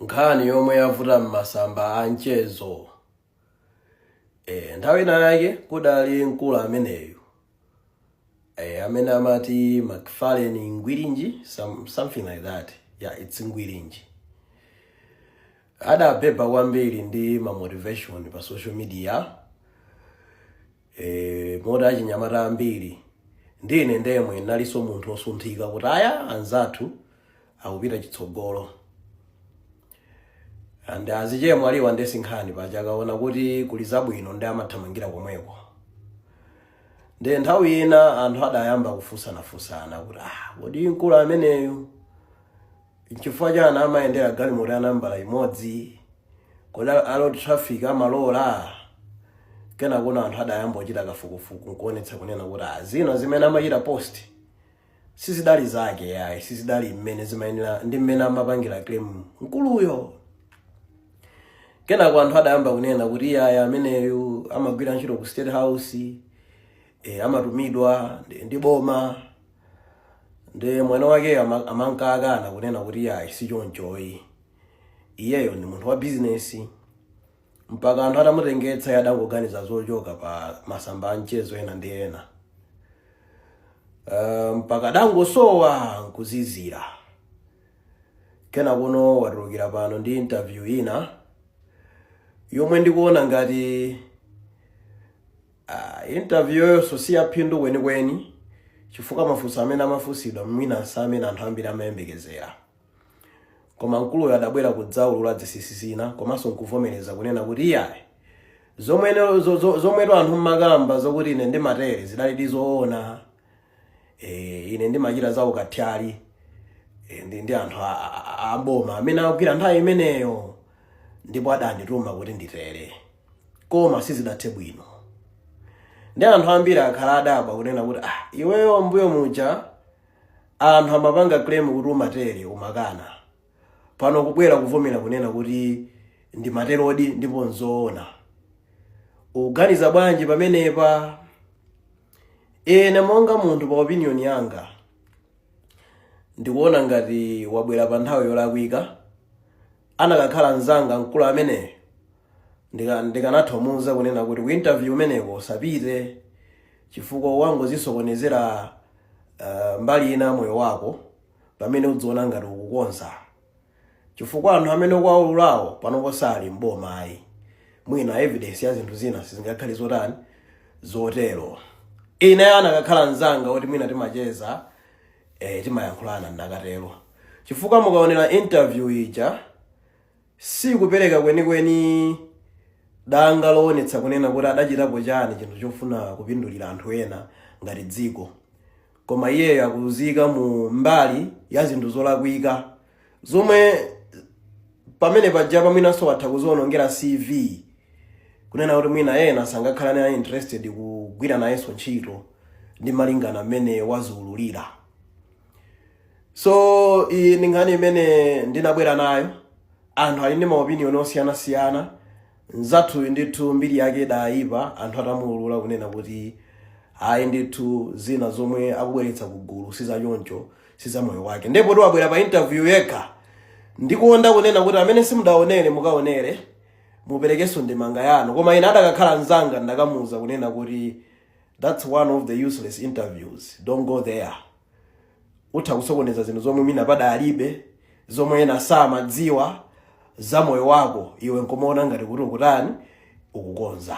nkhani yomwe yavuta m'masamba a mchezo. Nthawi inayake kudali mkulu ameneyu. Amene amati McFarlane Ngwirinji, something like that. Yeah, it's Ngwirinji. Adabeba kwambiri ndi motivation pa social media. Moda achinyamata ambiri. Ndine ndemwe naliso munthu osunthika kuti aya anzathu akupita chitsogolo. And azichemwe aliwa ndesi nkhani paja akaona kuti kuli zabwino ndi amathamangira komweko. Ndi nthawi ina anthu adayamba kufunsana kuti kodi mkulu ameneyu chifukwa chani amayendera galimoto ya nambala imodzi, kodi road traffic amalola. Kena kuna anthu adayamba kuchita kafukufuku nkuonetsa kunena kuti zina zimene amachita post sizidali zake yayi, sizidali mmene zimayenera ndi mmene amapangira claim mkuluyo. Kena kwa anthu adayamba kunena kuti yaya ameneyu amagwira ntchito ku State House, amatumidwa ndi boma, ndi mwana wake amankakana kunena kuti yayi si chonchoyi. Iyeyo ndi munthu wa business. Mpaka anthu atamutengetsa yadangoganiza zochoka pa masamba a mchezo ena ndi ena. Mpaka dangosowa nkuzizira. Kena kuno watulukira pano ndi interview ina yomwe ndikuona ngati interview yonso siyaphindu kwenikweni, chifukwa mafunso amene amafunsidwa mwina samene anthu ambiri amayembekezera. Koma mkuluyo adabwera kudzaulula zisisi zina komanso nkuvomereza kunena kuti iyayi zomweto anthu mmakamba zokuti ine ndi matere zidali zoona, ine ndimachita za ukathyali, ndi anthu aboma amene akugwira nthawi imeneyo ndipo adandituma kuti nditere, koma sizidathe bwino. Ndi anthu ambiri akhala adabwa kunena kuti iweyo mbuyo muja anthu amapanga claim kuti umatere umakana, pano kubwera kuvomera kunena kuti ndi materodi ndipo nzoona. Uganiza bwanji pamenepa? Ine monga munthu pa opinion yanga ndikuona ngati wabwera pa nthawi yolakwika. Anakakhala nzanga mkulu amene ndikanathomuza kunena kuti ku interview umeneko usapite, chifukwa wangozisokonezera mbali ina moyo wako pamene udziona ngati ukukonza. Chifukwa anthu amene kwaululawo panopo sali mbomayi, mwina evidence ya zinthu zina sizingakhale zotani zotero. Ine anakakhala nzanga kuti mwina timacheza timayankhulana ndakatero. Chifukwa mukaonera interview ija sikupereka kwenikweni danga loonetsa kunena kuti adachitapo chani chinthu chofuna kupindulira anthu ena ngati dziko, koma iyeyo akuzika mu mbali ya zinthu zolakwika zomwe pamene paja pamwinanso watha kuziwonongera CV kunena kuti mwina ena sangakhala naye interested kugwira nayenso ntchito ndi malingana mmene waziululira. So ndi nkhani imene ndinabwera nayo. Anthu ali ndi maopinion osiyanasiyana. Nzathu ndithu mbiri yake dayipa, anthu atamuulula kunena kuti ayi ndithu zina zomwe akubweretsa kugulu sizachoncho, sizamoyo wake. Ndipo wabwera pa interview yekha ndikuonda kunena kuti amene simudaonere mukaonere, muperekenso ndemanga yanu. Koma ine adakakhala nzanga ndakamuza kunena kuti that's one of the useless interviews, don't go there. Utha kusokoneza zinthu zomwe mina padalibe, zomwe ena samadziwa za moyo wako, iwe nkomaona ngati kuti ukutani ukukonza.